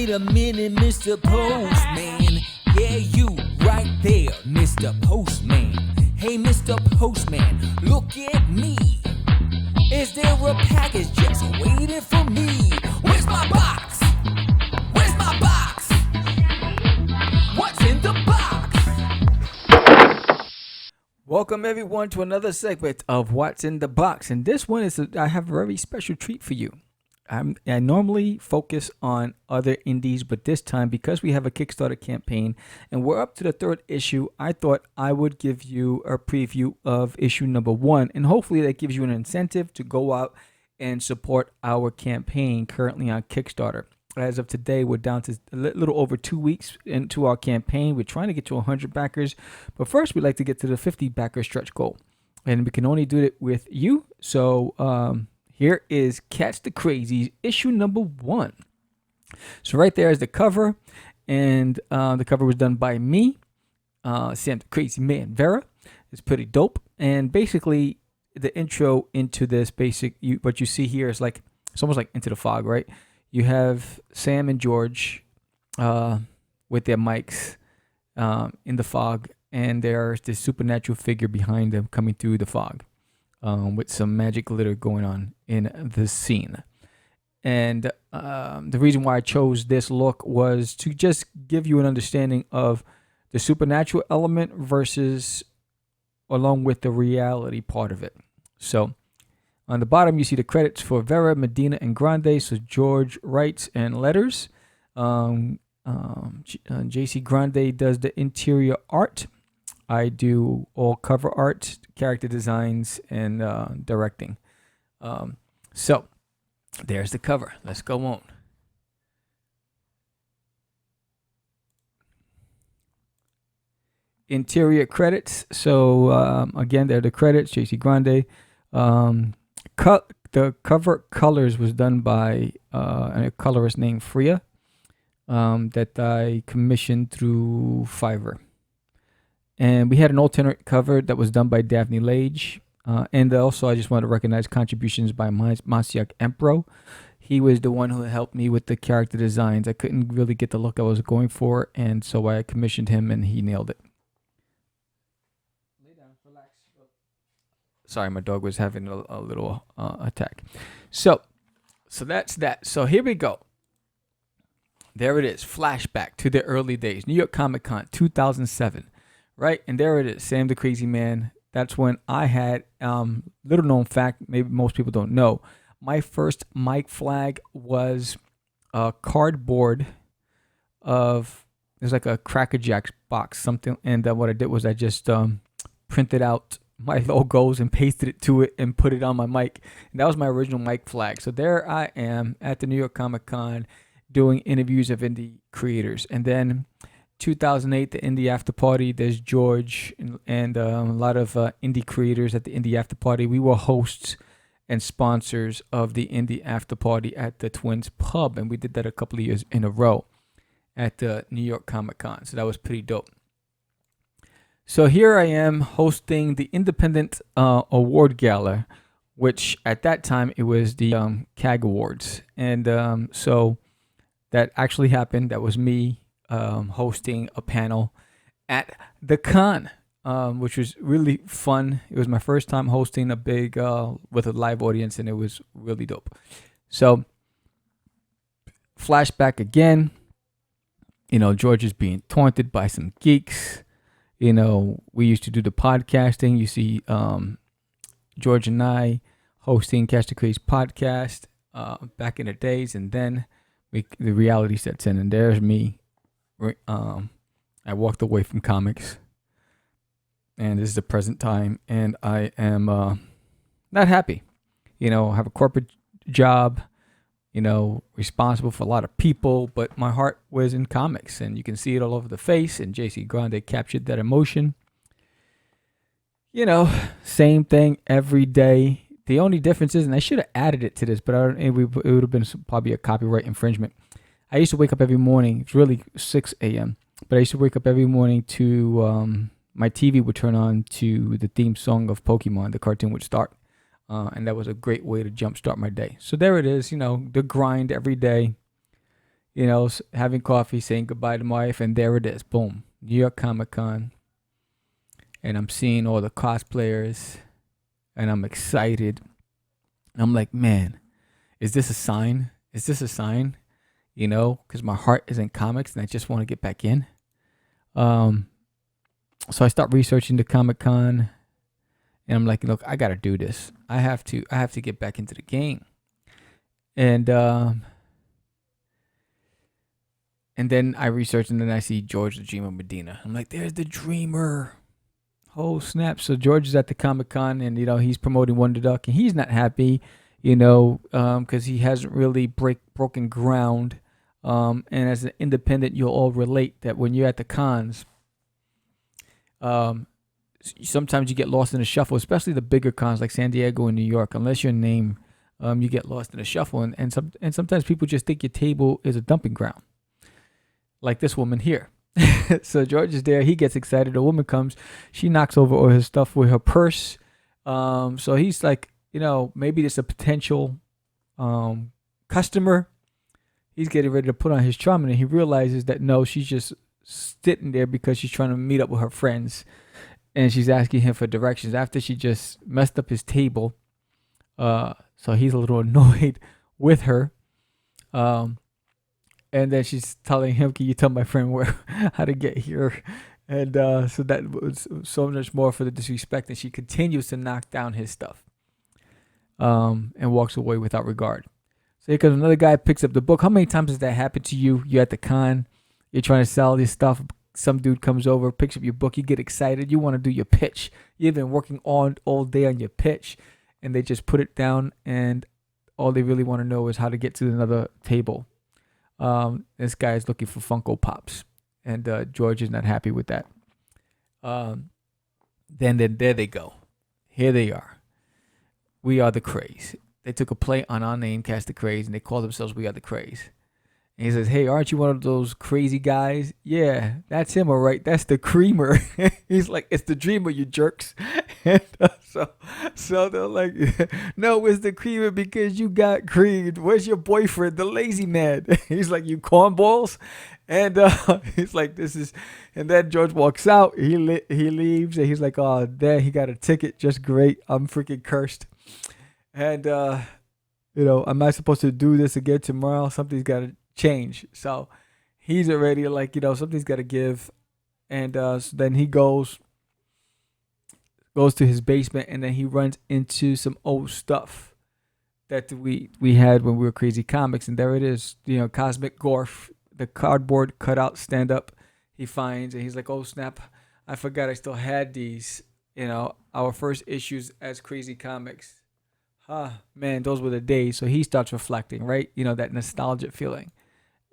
Wait a minute, Mr. Postman. Yeah, you right there, Mr. Postman. Hey, Mr. Postman, look at me. Is there a package just waiting for me? Where's my box? Where's my box? What's in the box? Welcome everyone to another segment of What's in the Box. And this one is, I have a very special treat for you. I normally focus on other indies, but this time, because we have a Kickstarter campaign and we're up to the 3rd issue, I thought I would give you a preview of issue number 1, and hopefully that gives you an incentive to go out and support our campaign currently on Kickstarter. As of today, we're down to a little over 2 weeks into our campaign. We're trying to get to 100 backers, but first we'd like to get to the 50 backer stretch goal, and we can only do it with you. So here is Catch the Crazees, issue number 1. So right there is the cover, and the cover was done by me, Sam the Crazy Man Vera. It's pretty dope, and basically the intro into this what you see here is like, it's almost like Into the Fog, right? You have Sam and George with their mics in the fog, and there's this supernatural figure behind them coming through the fog. With some magic glitter going on in the scene. And the reason why I chose this look was to just give you an understanding of the supernatural element versus along with the reality part of it. So on the bottom, you see the credits for Vera, Medina, and Grande. So George writes and letters. JC Grande does the interior art. I do all cover art, character designs, and directing. So there's the cover. Let's go on. Interior credits. So again, they're the credits. JC Grande. The cover colors was done by a colorist named Freya that I commissioned through Fiverr. And we had an alternate cover that was done by Daphne Lage. And also, I just want to recognize contributions by Masiak Empro. He was the one who helped me with the character designs. I couldn't really get the look I was going for, and so I commissioned him, and he nailed it. Lay down, relax. Sorry, my dog was having a little attack. So that's that. So here we go. There it is. Flashback to the early days. New York Comic Con 2007. Right, and there it is, Sam the Crazy Man. That's when I had, little known fact, maybe most people don't know, my first mic flag was a cardboard of, it was like a Cracker Jacks box, something, and what I did was I just printed out my logos and pasted it to it and put it on my mic. And that was my original mic flag. So there I am at the New York Comic Con doing interviews of indie creators. And then 2008, the Indie After Party, there's George and a lot of indie creators at the Indie After Party. We were hosts and sponsors of the Indie After Party at the Twins Pub, and we did that a couple of years in a row at the New York Comic Con, so that was pretty dope. So here I am hosting the Independent Award Gala, which at that time it was the CAG Awards, and so that actually happened. That was me hosting a panel at the con, which was really fun. It was my first time hosting a big with a live audience, and it was really dope. So flashback again, George is being taunted by some geeks. We used to do the podcasting. You see George and I hosting Catch the Craze podcast back in the days, and then the reality sets in, and there's me. I walked away from comics, and this is the present time, and I am not happy. I have a corporate job, responsible for a lot of people, but my heart was in comics, and you can see it all over the face, and JC Grande captured that emotion. Same thing every day. The only difference is, and I should have added it to this, but it would have been probably a copyright infringement. I used to wake up every morning. It's really 6 a.m. But I used to wake up every morning to my TV would turn on to the theme song of Pokemon. The cartoon would start. And that was a great way to jumpstart my day. So there it is, the grind every day. having coffee, saying goodbye to my wife, and there it is. Boom. New York Comic Con. And I'm seeing all the cosplayers, and I'm excited. I'm like, man, is this a sign? Is this a sign? Because my heart is in comics, and I just want to get back in. So I start researching the Comic Con, and I'm like, look, I gotta do this. I have to get back into the game. And then I research, and then I see George the Dreamer Medina. I'm like, there's the Dreamer. Oh snap! So George is at the Comic Con, and he's promoting Wonder Duck, and he's not happy, because he hasn't really broken ground. And as an independent, you'll all relate that when you're at the cons, sometimes you get lost in the shuffle, especially the bigger cons like San Diego and New York. Unless your name, you get lost in the shuffle, and sometimes people just think your table is a dumping ground, like this woman here. So George is there. He gets excited. A woman comes. She knocks over all his stuff with her purse. So he's like, maybe there's a potential customer. He's getting ready to put on his charm, and he realizes that no, she's just sitting there because she's trying to meet up with her friends, and she's asking him for directions after she just messed up his table. So he's a little annoyed with her. And then she's telling him, can you tell my friend how to get here? And so that was so much more for the disrespect. And she continues to knock down his stuff and walks away without regard. So here comes another guy, picks up the book. How many times has that happened to you? You're at the con. You're trying to sell this stuff. Some dude comes over, picks up your book. You get excited. You want to do your pitch. You've been working all day on your pitch. And they just put it down. And all they really want to know is how to get to another table. This guy is looking for Funko Pops, and George is not happy with that. Then there they go. Here they are. We are the Craze. They took a play on our name, Cast the Craze, and they call themselves We Are the Craze. And he says, hey, aren't you one of those crazy guys? Yeah, that's him, all right. That's the creamer. He's like, it's the dreamer, you jerks. And so they're like, no, it's the creamer because you got creamed. Where's your boyfriend, the lazy man? He's like, you cornballs? And he's like, this is, and then George walks out. He leaves, and he's like, oh, there, he got a ticket. Just great. I'm freaking cursed. And, am I supposed to do this again tomorrow? Something's got to change. So he's already like, something's got to give. And so then he goes to his basement, and then he runs into some old stuff that we had when we were Crazy Comics. And there it is, Cosmic Gorf, the cardboard cutout stand up he finds, and he's like, oh snap, I forgot I still had these, our first issues as Crazy Comics. Man, those were the days. So he starts reflecting, right? That nostalgic feeling.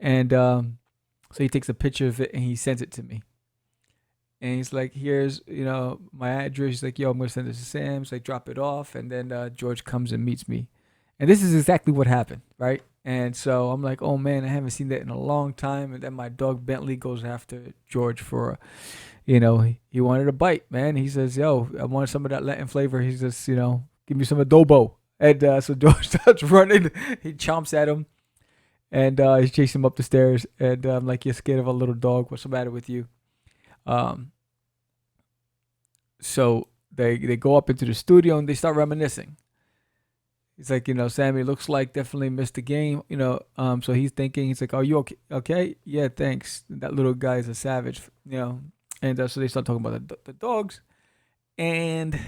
And so he takes a picture of it and he sends it to me. And he's like, here's, my address. He's like, yo, I'm going to send this to Sam. So I drop it off. And then George comes and meets me. And this is exactly what happened, right? And so I'm like, oh, man, I haven't seen that in a long time. And then my dog Bentley goes after George for, he wanted a bite, man. He says, yo, I want some of that Latin flavor. He says, give me some adobo. And so George starts running. He chomps at him. And he's chasing him up the stairs. And I'm like, you're scared of a little dog. What's the matter with you? So they go up into the studio and they start reminiscing. He's like, Sammy looks like definitely missed the game, so he's thinking, he's like, are you okay? Yeah, thanks. That little guy is a savage, and so they start talking about the dogs. And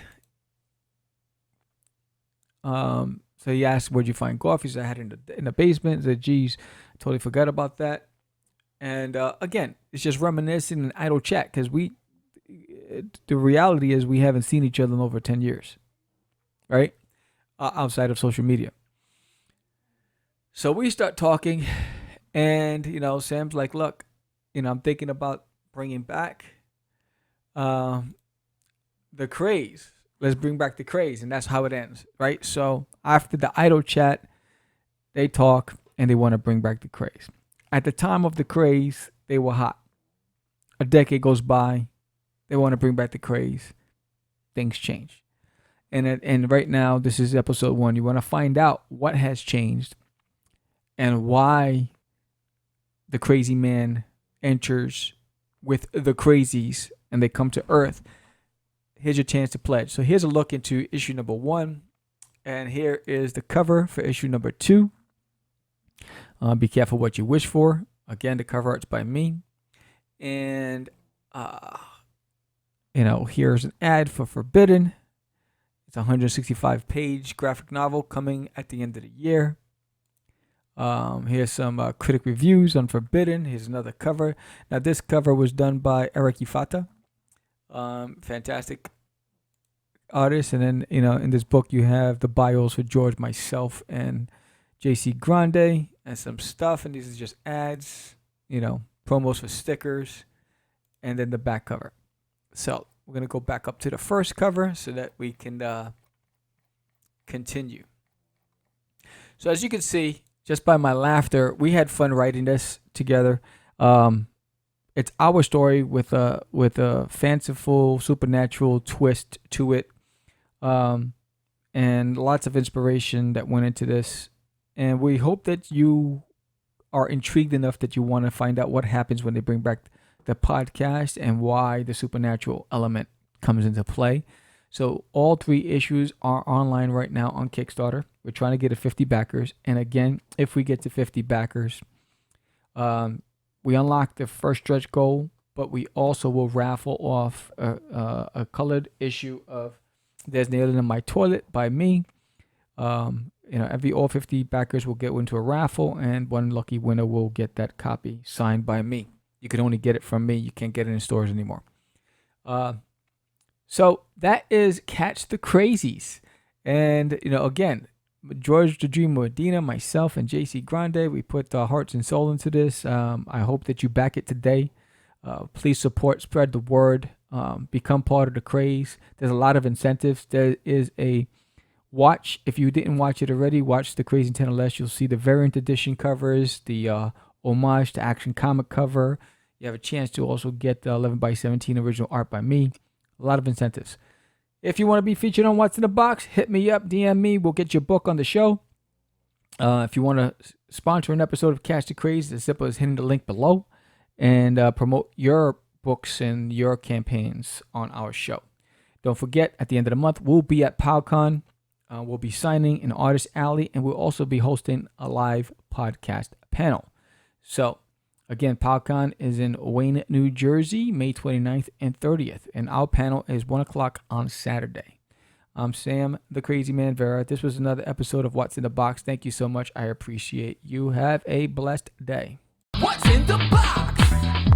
so he asked, where'd you find Golf? He said, I had it in the basement. He said, geez, I totally forgot about that. And again, it's just reminiscing and idle chat, because the reality is we haven't seen each other in over 10 years, right? Outside of social media. So we start talking, and, Sam's like, look, I'm thinking about bringing back the Craze. Let's bring back the Craze. And that's how it ends, right? So after the idle chat, they talk, and they want to bring back the Craze. At the time of the Craze, they were hot. A decade goes by. They want to bring back the Craze. Things change. And right now, this is episode 1. You want to find out what has changed and why the crazy man enters with the Crazees and they come to Earth, here's your chance to pledge. So here's a look into issue number 1. And here is the cover for issue number 2. Be careful what you wish for. Again, the cover art's by me. And, here's an ad for Forbidden. It's a 165-page graphic novel coming at the end of the year. Here's some critic reviews on Forbidden. Here's another cover. Now, this cover was done by Eric Ifata. Fantastic artist. And then, in this book, you have the bios for George, myself, and JC Grande, and some stuff. And these are just ads, promos for stickers, and then the back cover. So we're going to go back up to the first cover so that we can continue. So as you can see, just by my laughter, we had fun writing this together. It's our story with a fanciful supernatural twist to it, and lots of inspiration that went into this. And we hope that you are intrigued enough that you want to find out what happens when they bring back the podcast and why the supernatural element comes into play. So all 3 issues are online right now on Kickstarter. We're trying to get to 50 backers. And again, if we get to 50 backers, we unlock the first stretch goal, but we also will raffle off a colored issue of There's Nailed in My Toilet by me. All 50 backers will get into a raffle, and one lucky winner will get that copy signed by me. You can only get it from me. You can't get it in stores anymore. So that is Catch the Crazees. And, again, George the Dreamer Medina, myself, and JC Grande, we put our hearts and soul into this. I hope that you back it today. Please support, spread the word, become part of the craze. There's a lot of incentives. There is a watch. If you didn't watch it already, watch the Crazy 10 or Less. You'll see the variant edition covers, the homage to Action Comic cover. You have a chance to also get the 11x17 original art by me. A lot of incentives. If you want to be featured on What's in the Box, hit me up, DM me. We'll get your book on the show. If you want to sponsor an episode of Catch the Craze, as simple as hitting the link below and promote your books and your campaigns on our show. Don't forget, at the end of the month, we'll be at PowCon. We'll be signing in Artist Alley, and we'll also be hosting a live podcast panel. So, again, PowCon is in Wayne, New Jersey, May 29th and 30th. And our panel is 1 o'clock on Saturday. I'm Sam, the Crazy Man Vera. This was another episode of What's in the Box. Thank you so much. I appreciate you. Have a blessed day. What's in the box?